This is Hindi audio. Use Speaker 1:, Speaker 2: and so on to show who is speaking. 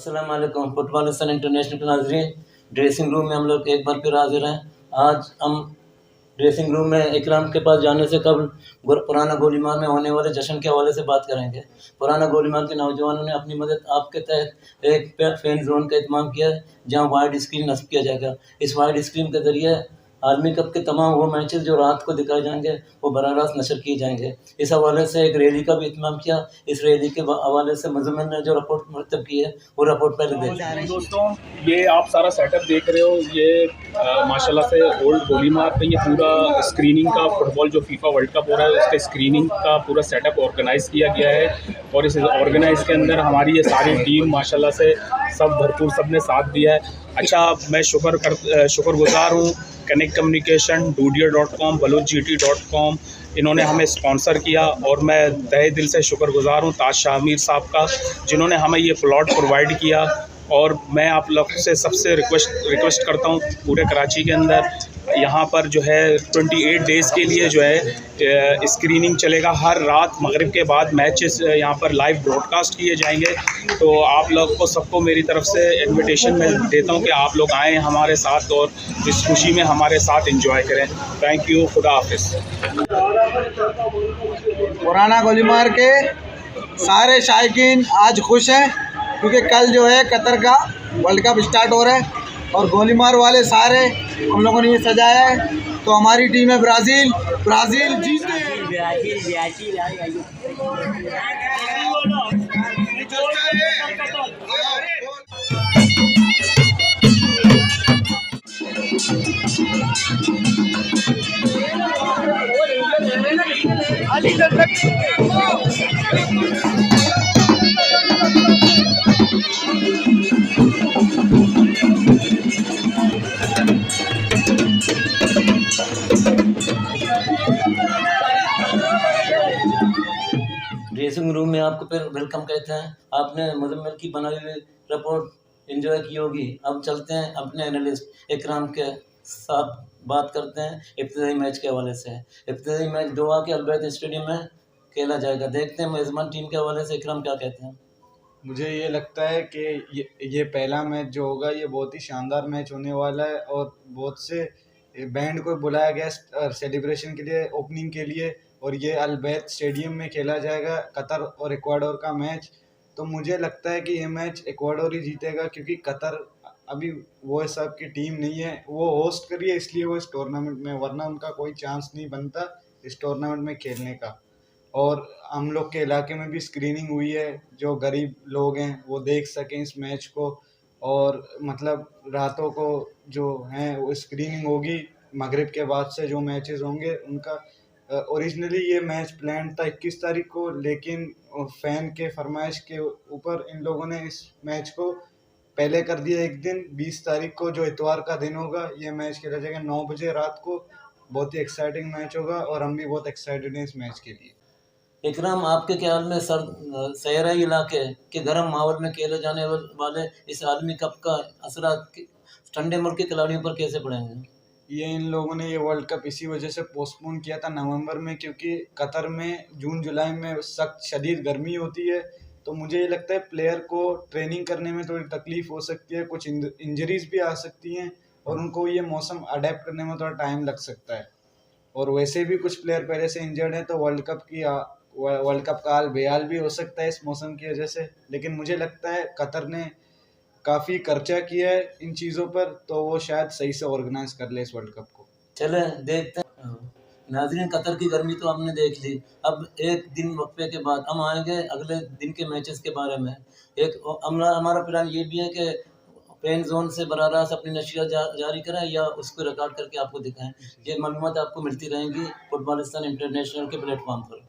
Speaker 1: अस्सलाम वालेकुम फुटबॉलिस्तान इंटरनेशनल के नाज़रीन। ड्रेसिंग रूम में हम लोग एक बार फिर हाजिर हैं। आज हम ड्रेसिंग रूम में इकराम के पास जाने से कबल पुराना गोलीमार में होने वाले जश्न के हवाले से बात करेंगे। पुराना गोलीमार के नौजवानों ने अपनी मदद आपके तहत एक फैन जोन का एहतमाम किया है, जहाँ वाइड स्क्रीन नस्ब किया जाएगा। इस वाइड स्क्रीन के ज़रिए आलमी कप के तमाम वो मैचेस जो रात को दिखाए जाएंगे वो बराह रास्त नशर किए जाएंगे। इस हवाले से एक रैली का भी इत्माम किया। इस रैली के हवाले से मुज़म्मिल ने जो रिपोर्ट मुरतब की है वो रिपोर्ट पहले देखें।
Speaker 2: दोस्तों, ये आप सारा सेटअप देख रहे हो, ये माशाल्लाह से ओल्ड गोलीमार पे ये पूरा स्क्रीनिंग का फुटबॉल जो फीफा वर्ल्ड कप हो रहा है उसके स्क्रीनिंग का पूरा सेटअप ऑर्गेनाइज़ किया गया है। और इस ऑर्गेनाइज के अंदर हमारी ये सारी टीम माशाल्लाह से सब भरपूर सब ने साथ दिया है। अच्छा, मैं शुक्रगुज़ार हूँ कनेक्ट कम्युनिकेशन, dudia.com, balochgt.com, इन्होंने हमें स्पॉन्सर किया और मैं तहे दिल से शुक्रगुज़ार हूँ ताज शाह मीर साहब का, जिन्होंने हमें ये प्लॉट प्रोवाइड किया। और मैं आप लोग से सबसे रिक्वेस्ट करता हूँ, पूरे कराची के अंदर यहाँ पर जो है 28 डेज़ के लिए जो है स्क्रीनिंग चलेगा। हर रात मगरिब के बाद मैचेस यहाँ पर लाइव ब्रॉडकास्ट किए जाएंगे। तो आप लोग को सबको मेरी तरफ से इन्विटेशन मैं देता हूँ कि आप लोग आएँ हमारे साथ और इस खुशी में हमारे साथ एंजॉय करें। थैंक यू, खुदा हाफिज़।
Speaker 3: पुराना गोलीमार के सारे शायकीन आज खुश हैं क्योंकि कल जो है कतर का वर्ल्ड कप स्टार्ट हो रहा है और गोलीमार वाले सारे हम लोगों ने ये सजाया है। तो हमारी टीम है ब्राज़ील जीते।
Speaker 1: ड्रेसिंग रूम में आपको फिर वेलकम कहते हैं। आपने मुज़म्मिल की बनाई हुई रिपोर्ट एंजॉय की होगी। अब चलते हैं अपने एनालिस्ट इकराम के साथ बात करते हैं इब्तिदाई मैच के हवाले से। इब्तिदाई मैच दोहा के अल्बैत स्टेडियम में खेला जाएगा। देखते हैं मेज़बान टीम के हवाले से इकराम क्या कहते हैं।
Speaker 3: मुझे ये लगता है कि ये पहला मैच जो होगा ये बहुत ही शानदार मैच होने वाला है और बहुत से बैंड को बुलाया गया सेलिब्रेशन के लिए, ओपनिंग के लिए, और ये अल्बैत स्टेडियम में खेला जाएगा कतर और इक्वाडोर का मैच। तो मुझे लगता है कि ये मैच इक्वाडोर ही जीतेगा क्योंकि कतर अभी वो सब की टीम नहीं है, वो होस्ट करिए इसलिए वो इस टूर्नामेंट में, वरना उनका कोई चांस नहीं बनता इस टूर्नामेंट में खेलने का। और हम लोग के इलाके में भी स्क्रीनिंग हुई है, जो गरीब लोग हैं वो देख सकें इस मैच को। और मतलब रातों को जो हैं वो स्क्रीनिंग होगी, मगरिब के बाद से जो मैचेस होंगे उनका। ओरिजिनली ये मैच प्लान था 21 तारीख को, लेकिन फ़ैन के फरमाइश के ऊपर इन लोगों ने इस मैच को पहले कर दिया एक दिन। 20 तारीख को जो इतवार का दिन होगा ये मैच खेला जाएगा 9 बजे रात को। बहुत ही एक्साइटिंग मैच होगा और हम भी बहुत एक्साइटेड हैं इस मैच के लिए।
Speaker 1: इकराम, आपके ख्याल में सहराई इलाके के गर्म माहौल में खेले जाने वाले इस आलमी कप का असरात ठंडे मुल्क के खिलाड़ियों पर कैसे पड़ेंगे?
Speaker 3: ये इन लोगों ने ये वर्ल्ड कप इसी वजह से पोस्टपोन किया था नवंबर में, क्योंकि कतर में जून जुलाई में सख्त शदीद गर्मी होती है। तो मुझे ये लगता है प्लेयर को ट्रेनिंग करने में थोड़ी तकलीफ़ हो सकती है, कुछ इंजरीज भी आ सकती हैं और उनको ये मौसम अडेप्ट करने में थोड़ा टाइम लग सकता है। और वैसे भी कुछ प्लेयर पहले से इंजर्ड हैं, तो वर्ल्ड कप का हाल बेहाल भी हो सकता है इस मौसम की वजह से। लेकिन मुझे लगता है कतर ने काफ़ी खर्चा किया है इन चीज़ों पर, तो वो शायद सही से ऑर्गेनाइज कर ले इस वर्ल्ड कप को।
Speaker 1: चले देखते हैं। नाज़रीन, कतर की गर्मी तो हमने देख ली। अब एक दिन वक्फे के बाद हम आएंगे अगले दिन के मैचेस के बारे में। हमारा प्लान ये भी है कि फैन जोन से बराह रास्त अपनी नशियात जारी करें या उसको रिकॉर्ड करके आपको दिखाएं। ये मालूमात आपको मिलती रहेंगी फुटबॉलिस्तान इंटरनेशनल के प्लेटफॉर्म पर।